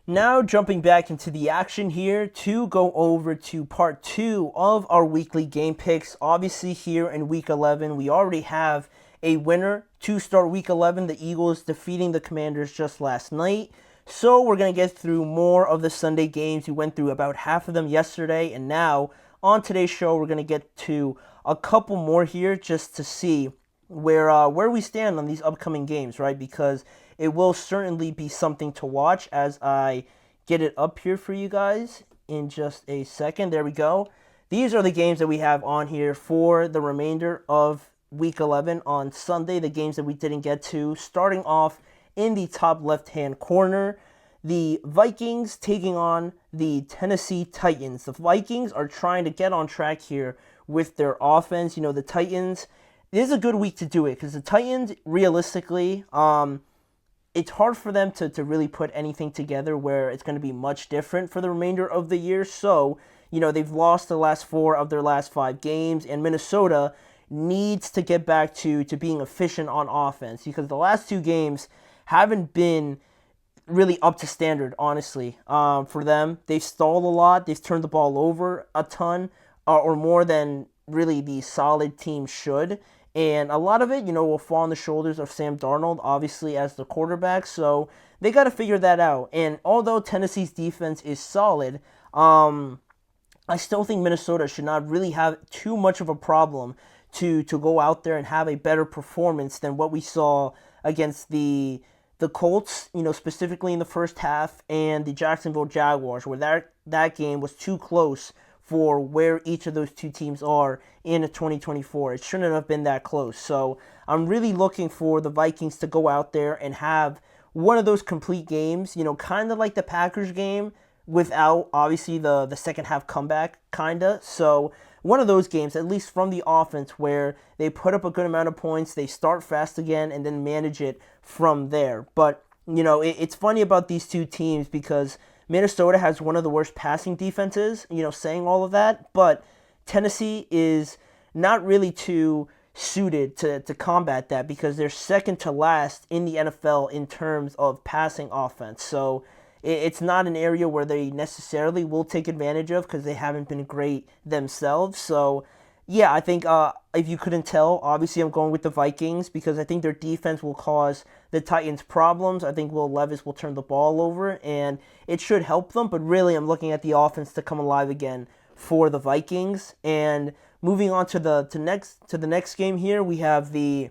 Now jumping back into the action here to go over to part 2 of our weekly game picks. Obviously here in week 11 we already have a winner to start week 11, the Eagles defeating the Commanders just last night. So we're going to get through more of the Sunday games. We went through about half of them yesterday, and now on today's show we're going to get to a couple more here just to see where we stand on these upcoming games, right? Because it will certainly be something to watch as I get it up here for you guys in just a second. There we go. These are the games that we have on here for the remainder of week 11 on Sunday, the games that we didn't get to. Starting off in the top left-hand corner, the Vikings taking on the Tennessee Titans. The Vikings are trying to get on track here with their offense. You know, the Titans, it is a good week to do it because the Titans, realistically, it's hard for them to really put anything together where it's going to be much different for the remainder of the year. So, you know, they've lost the last 4 of their last 5 games, and Minnesota needs to get back to being efficient on offense because the last 2 games haven't been really up to standard, honestly, for them. They've stalled a lot. They've turned the ball over a ton, or more than really the solid team should. And a lot of it, you know, will fall on the shoulders of Sam Darnold, obviously, as the quarterback. So they got to figure that out. And although Tennessee's defense is solid, I still think Minnesota should not really have too much of a problem to go out there and have a better performance than what we saw against the Colts, you know, specifically in the first half, and the Jacksonville Jaguars, where that game was too close for where each of those two teams are in 2024. It shouldn't have been that close. So I'm really looking for the Vikings to go out there and have one of those complete games, you know, kind of like the Packers game without, obviously, the second half comeback, kind of. So one of those games, at least from the offense, where they put up a good amount of points, they start fast again, and then manage it from there. But, you know, it's funny about these two teams because Minnesota has one of the worst passing defenses, you know, saying all of that, but Tennessee is not really too suited to combat that because they're second to last in the NFL in terms of passing offense. So it's not an area where they necessarily will take advantage of because they haven't been great themselves. So yeah, I think if you couldn't tell, obviously I'm going with the Vikings because I think their defense will cause the Titans problems. I think Will Levis will turn the ball over, and it should help them. But really, I'm looking at the offense to come alive again for the Vikings. And moving on to the next game here, we have the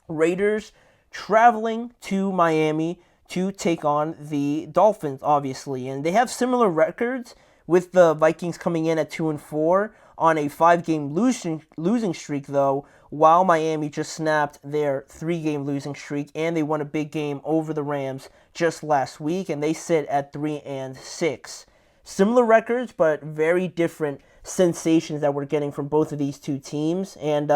Raiders traveling to Miami to take on the Dolphins, obviously. And they have similar records, with the Vikings coming in at 2-4 on a 5-game losing streak, though, while Miami just snapped their 3-game losing streak, and they won a big game over the Rams just last week, and they sit at 3-6. Similar records, but very different sensations that we're getting from both of these two teams. And,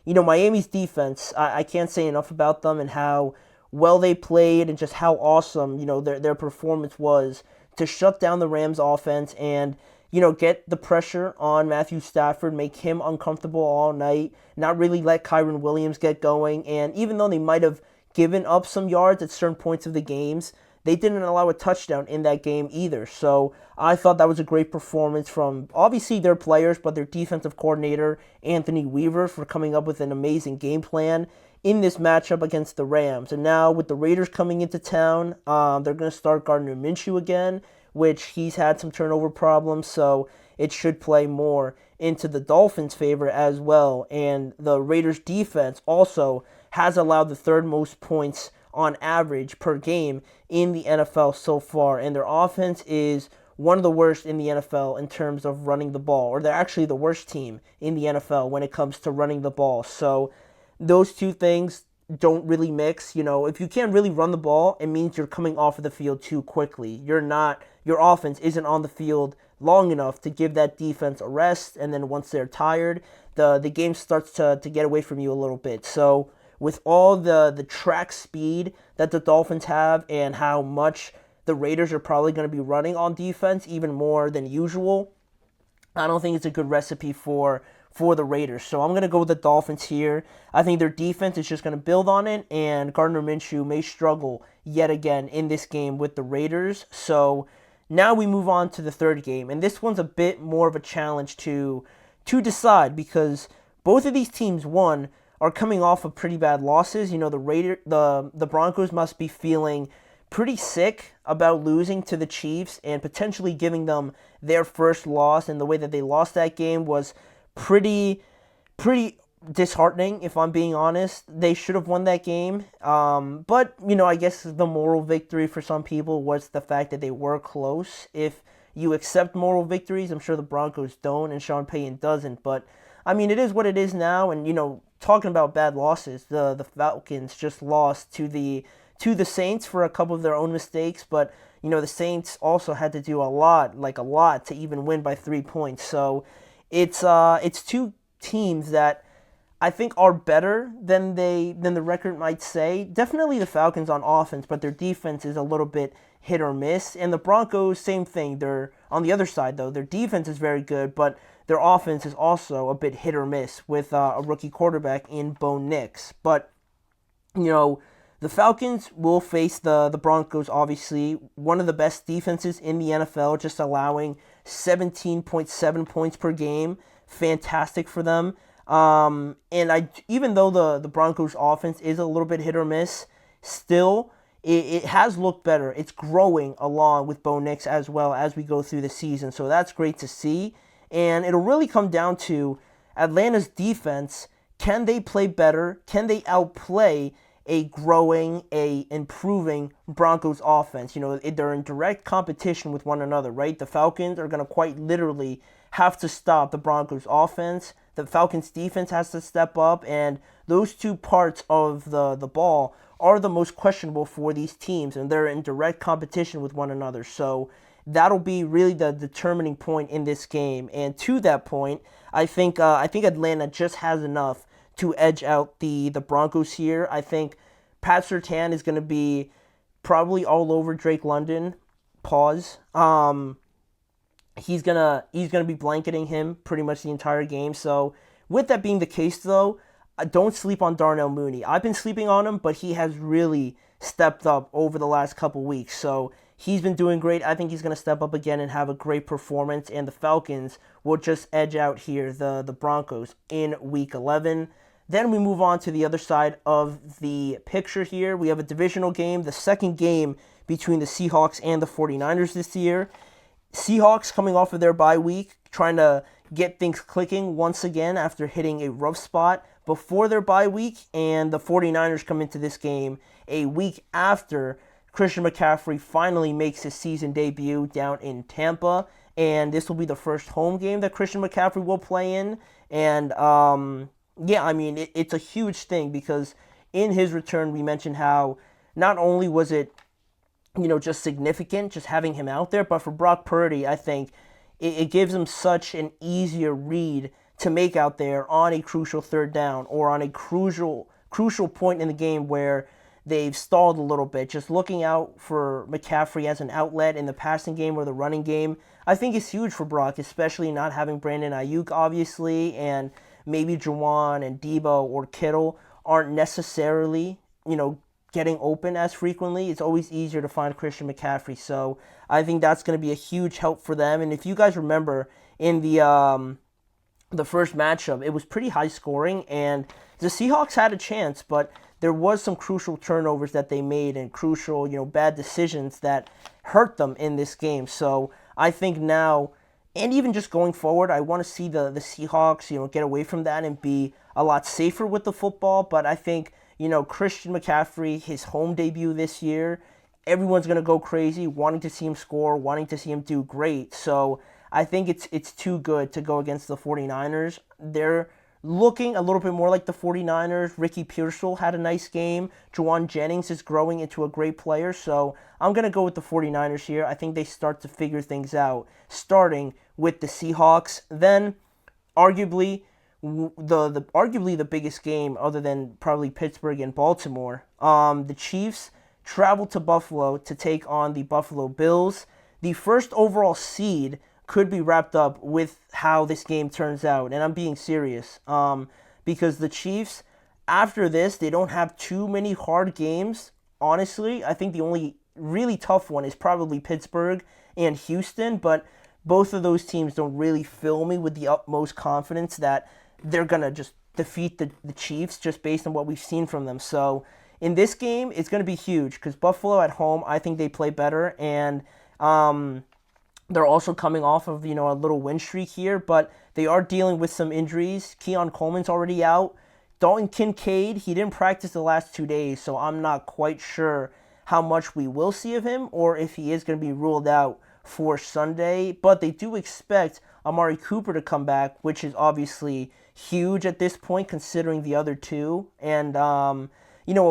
you know, Miami's defense, I can't say enough about them and how well they played and just how awesome, you know, their performance was to shut down the Rams offense and, you know, get the pressure on Matthew Stafford, make him uncomfortable all night, not really let Kyren Williams get going. And even though they might have given up some yards at certain points of the games, they didn't allow a touchdown in that game either. So I thought that was a great performance from obviously their players, but their defensive coordinator, Anthony Weaver, for coming up with an amazing game plan in this matchup against the Rams. And now with the Raiders coming into town, they're going to start Gardner Minshew again, which he's had some turnover problems, so it should play more into the Dolphins' favor as well. And the Raiders' defense also has allowed the 3rd most points on average per game in the NFL so far, and their offense is one of the worst in the NFL in terms of running the ball, or they're actually the worst team in the NFL when it comes to running the ball. So those two things don't really mix. You know, if you can't really run the ball, it means you're coming off of the field too quickly. Your offense isn't on the field long enough to give that defense a rest, and then once they're tired, the game starts to get away from you a little bit. So with all the track speed that the Dolphins have and how much the Raiders are probably going to be running on defense, even more than usual, I don't think it's a good recipe for for the Raiders. So I'm going to go with the Dolphins here. I think their defense is just going to build on it, and Gardner Minshew may struggle yet again in this game with the Raiders. So now we move on to the third game, and this one's a bit more of a challenge to decide because both of these teams, one, are coming off of pretty bad losses. The Broncos must be feeling pretty sick about losing to the Chiefs and potentially giving them their first loss, and the way that they lost that game was pretty disheartening, if I'm being honest. They should have won that game. But, I guess the moral victory for some people was the fact that they were close. If you accept moral victories, I'm sure the Broncos don't and Sean Payton doesn't. But, it is what it is now. And, talking about bad losses, the Falcons just lost to the Saints for a couple of their own mistakes. But, the Saints also had to do a lot to even win by 3 points. So it's two teams that I think are better than the record might say. Definitely the Falcons on offense, but their defense is a little bit hit or miss. And the Broncos, same thing. They're on the other side though. Their defense is very good, but their offense is also a bit hit or miss with a rookie quarterback in Bo Nix. But the Falcons will face the Broncos, obviously. One of the best defenses in the NFL, just allowing 17.7 points per game. Fantastic for them. Even though the Broncos offense is a little bit hit or miss, still it has looked better. It's growing along with Bo Nix as well as we go through the season. So that's great to see. And it'll really come down to Atlanta's defense. Can they play better? Can they outplay a growing, a improving Broncos offense? They're in direct competition with one another, right? The Falcons are going to quite literally have to stop the Broncos offense. The Falcons defense has to step up, and those two parts of the ball are the most questionable for these teams, and they're in direct competition with one another. So that'll be really the determining point in this game. And to that point, I think Atlanta just has enough to edge out the Broncos here. I think Pat Surtain is going to be probably all over Drake London. Pause. He's gonna be blanketing him pretty much the entire game. So with that being the case, though, don't sleep on Darnell Mooney. I've been sleeping on him, but he has really stepped up over the last couple weeks. So he's been doing great. I think he's going to step up again and have a great performance. And the Falcons will just edge out here the Broncos in Week 11. Then we move on to the other side of the picture here. We have a divisional game, the second game between the Seahawks and the 49ers this year. Seahawks coming off of their bye week, trying to get things clicking once again after hitting a rough spot before their bye week, and the 49ers come into this game a week after Christian McCaffrey finally makes his season debut down in Tampa, and this will be the first home game that Christian McCaffrey will play in, and it's a huge thing because in his return we mentioned how not only was it just significant, just having him out there. But for Brock Purdy, I think it gives him such an easier read to make out there on a crucial third down or on a crucial point in the game where they've stalled a little bit. Just looking out for McCaffrey as an outlet in the passing game or the running game, I think is huge for Brock, especially not having Brandon Ayuk, obviously, and maybe Juwan and Debo or Kittle aren't necessarily, getting open as frequently. It's always easier to find Christian McCaffrey. So I think that's going to be a huge help for them. And if you guys remember in the first matchup, it was pretty high scoring, and the Seahawks had a chance, but there was some crucial turnovers that they made and crucial, bad decisions that hurt them in this game. So I think now, and even just going forward, I want to see the Seahawks, get away from that and be a lot safer with the football. But I think, Christian McCaffrey, his home debut this year, everyone's going to go crazy, wanting to see him score, wanting to see him do great. So I think it's too good to go against the 49ers. They're looking a little bit more like the 49ers. Ricky Pearsall had a nice game. Juwan Jennings is growing into a great player. So I'm going to go with the 49ers here. I think they start to figure things out, starting with the Seahawks. Then, arguably the biggest game other than probably Pittsburgh and Baltimore. The Chiefs travel to Buffalo to take on the Buffalo Bills. The first overall seed could be wrapped up with how this game turns out, and I'm being serious. Because the Chiefs, after this, they don't have too many hard games. Honestly, I think the only really tough one is probably Pittsburgh and Houston, but both of those teams don't really fill me with the utmost confidence that they're going to just defeat the Chiefs just based on what we've seen from them. So in this game, it's going to be huge because Buffalo at home, I think they play better, and they're also coming off of, a little win streak here, but they are dealing with some injuries. Keon Coleman's already out. Dalton Kincaid, he didn't practice the last 2 days, so I'm not quite sure how much we will see of him or if he is going to be ruled out for Sunday. But they do expect Amari Cooper to come back, which is obviously huge at this point considering the other two. And, a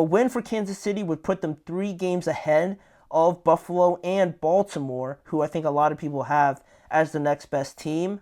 win for Kansas City would put them 3 games ahead of Buffalo and Baltimore, who I think a lot of people have as the next best team,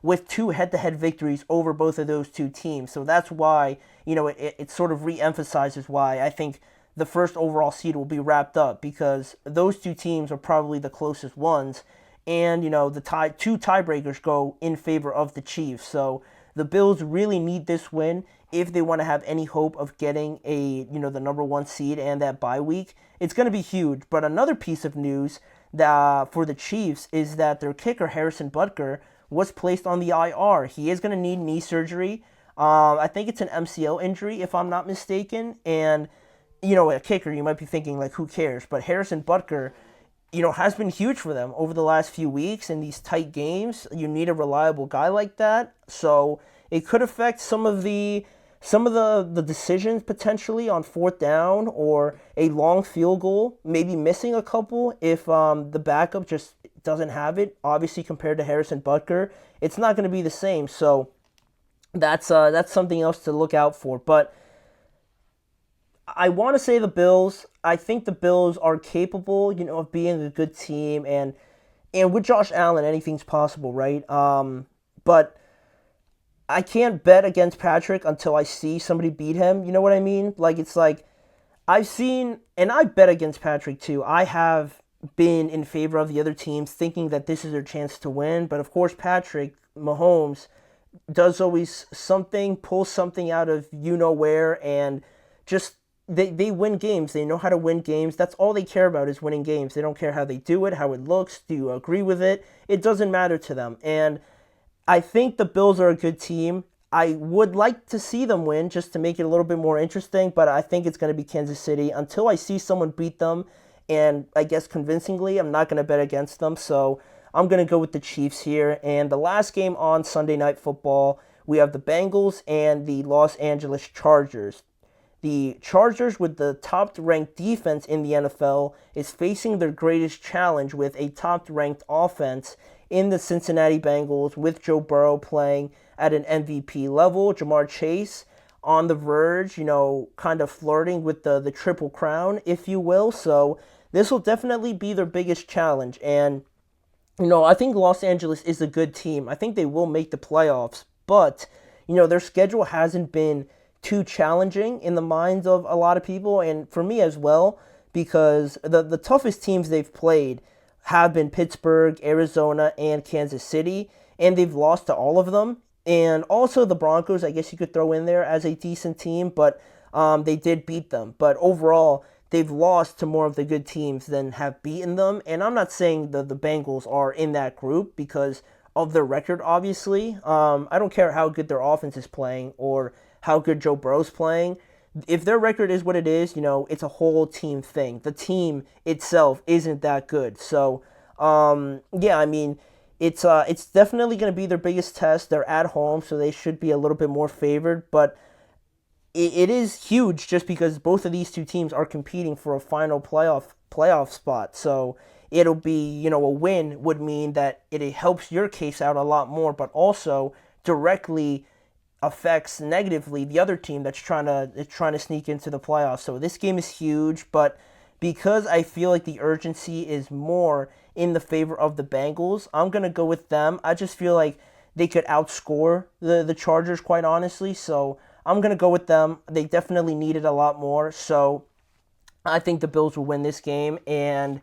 with 2 head-to-head victories over both of those 2 teams. So that's why, it sort of re-emphasizes why I think the first overall seed will be wrapped up, because those 2 teams are probably the closest ones, and, the 2 tiebreakers go in favor of the Chiefs. So the Bills really need this win if they want to have any hope of getting the number 1 seed and that bye week. It's going to be huge. But another piece of news that for the Chiefs is that their kicker, Harrison Butker, was placed on the IR. He is going to need knee surgery. I think it's an MCL injury, if I'm not mistaken. And, a kicker, you might be thinking, like, who cares? But Harrison Butker, has been huge for them over the last few weeks in these tight games. You need a reliable guy like that. So it could affect some of the decisions potentially on 4th down or a long field goal, maybe missing a couple if the backup just doesn't have it. Obviously, compared to Harrison Butker, it's not going to be the same. So that's something else to look out for. But I want to say the Bills. I think the Bills are capable, of being a good team, and with Josh Allen, anything's possible, right? But I can't bet against Patrick until I see somebody beat him. You know what I mean? Like, it's like I've seen, and I bet against Patrick too. I have been in favor of the other teams, thinking that this is their chance to win. But of course, Patrick Mahomes does always pull something out of where, and just they win games. They know how to win games. That's all they care about is winning games. They don't care how they do it, how it looks. Do you agree with it? It doesn't matter to them. And I think the Bills are a good team. I would like to see them win just to make it a little bit more interesting, but I think it's going to be Kansas City. Until I see someone beat them, and I guess convincingly, I'm not going to bet against them. So I'm going to go with the Chiefs here. And the last game on Sunday Night Football, we have the Bengals and the Los Angeles Chargers. The Chargers, with the top-ranked defense in the NFL, is facing their greatest challenge with a top-ranked offense in the Cincinnati Bengals, with Joe Burrow playing at an MVP level. Jamar Chase on the verge, kind of flirting with the Triple Crown, if you will. So this will definitely be their biggest challenge. And, I think Los Angeles is a good team. I think they will make the playoffs. But, their schedule hasn't been too challenging in the minds of a lot of people, and for me as well, because the toughest teams they've played have been Pittsburgh, Arizona, and Kansas City, and they've lost to all of them. And also the Broncos, I guess you could throw in there as a decent team, but they did beat them. But overall, they've lost to more of the good teams than have beaten them. And I'm not saying the Bengals are in that group because of their record, obviously. I don't care how good their offense is playing or how good Joe Burrow's playing. If their record is what it is, it's a whole team thing. The team itself isn't that good. So, it's definitely going to be their biggest test. They're at home, so they should be a little bit more favored. But it is huge just because both of these 2 teams are competing for a final playoff spot. So it'll be, a win would mean that it helps your case out a lot more, but also directly affects negatively the other team that's trying to sneak into the playoffs. So this game is huge, but because I feel like the urgency is more in the favor of the Bengals, I'm going to go with them. I just feel like they could outscore the Chargers, quite honestly. So I'm going to go with them. They definitely need it a lot more. So I think the Bills will win this game. And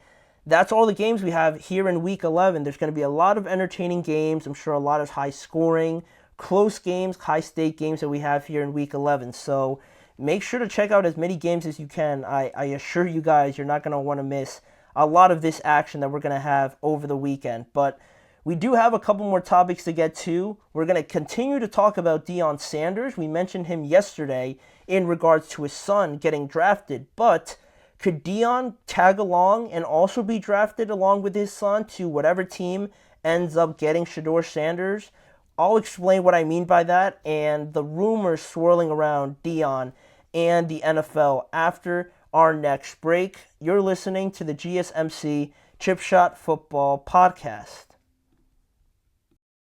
that's all the games we have here in Week 11. There's going to be a lot of entertaining games. I'm sure a lot of high scoring, close games, high stake games that we have here in Week 11. So make sure to check out as many games as you can. I assure you guys, you're not going to want to miss a lot of this action that we're going to have over the weekend. But we do have a couple more topics to get to. We're going to continue to talk about Deion Sanders. We mentioned him yesterday in regards to his son getting drafted. But could Deion tag along and also be drafted along with his son to whatever team ends up getting Shedeur Sanders? I'll explain what I mean by that and the rumors swirling around Deion and the NFL after our next break. You're listening to the GSMC Chip Shot Football Podcast.